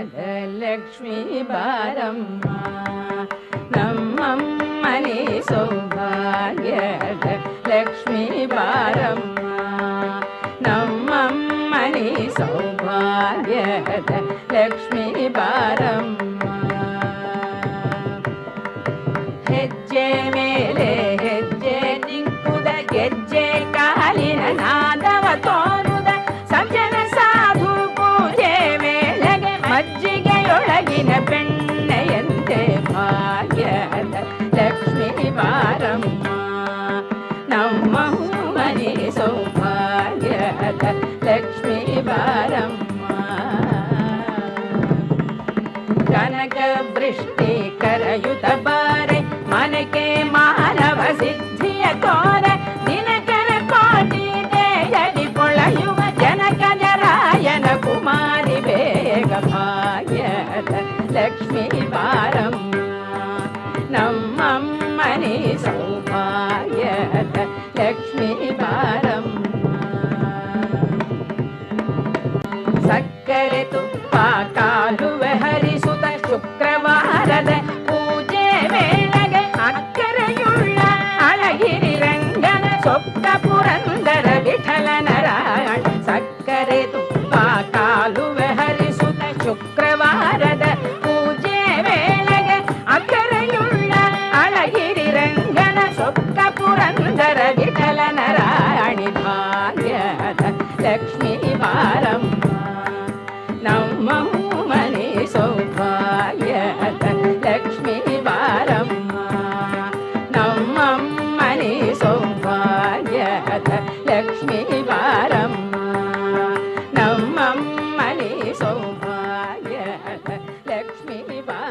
ಲಕ್ಷ್ಮೀ ಬಾರಮ್ಮ ನಮ್ಮಮ್ಮನಿ ಸೌಭಾಗ್ಯದ ಲಕ್ಷ್ಮೀ ಬಾರಮ್ಮ ನಮ್ಮಮ್ಮನಿ ಸೌಭಾಗ್ಯದ ಲಕ್ಷ್ಮೀ ಬಾರಮ್ಮ ಹೆಜ್ಜೆ ಮೇಲೆ ಹೆಜ್ಜೆ ನಿಂಕುದ ಗೆಜ್ಜೆ ಕಾಲಿನ ನಾದವ ತೋರುದ ಸಜ್ಜನ ಸಾಧು ಪೂಜೆ ವೇಳೆಗೆ ಮಜ್ಜಿಗೆಯೊಳಗಿನ ಬೆಣ್ಣೆಯಂತೆ ಭಾಗ್ಯದ ಲಕ್ಷ್ಮೀ ಬಾರಮ್ಮ ನಮ್ಮ ಮನೆ ಸೌಭಾಗ್ಯದ ಲಕ್ಷ್ಮೀ ಬಾರಮ್ಮ ಕನಕ ವೃಷ್ಟಿ ಕರಯುತ ಬಾರೆ ಮನಕೆ ಮಾನವ ಸಿದ್ಧಿಯ ತೋರ ದಿನಕರ ಕೋಟಿ ದೇಯದಿ ಪೊಳೆಯುವ ಜನಕಜರಾಯನ ಕುಮಾರಿ ಬೇಗ ಭಾಗ್ಯದ ಲಕ್ಷ್ಮೀ ಬಾರಮ್ಮ ನಮ್ಮಮ್ಮನಿ ಸೌಭಾಗ್ಯದ ಲಕ್ಷ್ಮೀ ಬಾರಮ್ಮ ಸಕ್ಕರೆ ತುಪ್ಪ ಕಾಲುವೆ ಹರಿಸುತ್ತ ಶುಕ್ರವಾರದ ಪೂಜೆ ವೇಳೆಗೆ ಅಕ್ಕರೆಯುಳ್ಳ ಅಳಗಿರಿ ರಂಗನ ಸೊಕ್ಕ ಪುರಂದರ ವಿಠಲನರಾಯಣ ಸಕ್ಕರೆ ತುಪ್ಪ ಕಾಲುವೆ ಹರಿಸುತ್ತ ಶುಕ್ರವಾರದ ಪೂಜೆ ವೇಳೆಗೆ ಅಕ್ಕರೆಯುಳ್ಳ ಅಳಗಿರಿ ರಂಗನ ಸೊಕ್ಕ ಪುರಂದರ ವಿಠಲನರಾಯಣಿ ಭಾಗ್ಯದ ಲಕ್ಷ್ಮೀ ಬಾರಮ್ಮ ನಮ್ಮ ಮನೆ ಸೌಭಾಗ್ಯದ ಲಕ್ಷ್ಮೀ ಬಾರಮ್ಮ ನಮ್ಮಮ್ಮನೆ ಸೌಭಾಗ್ಯದ ಲಕ್ಷ್ಮೀ ಬಾರಮ್ಮ ನಮ್ಮಮ್ಮನೆ ಸೌಭಾಗ್ಯದ ಲಕ್ಷ್ಮೀ ಬಾರಮ್ಮ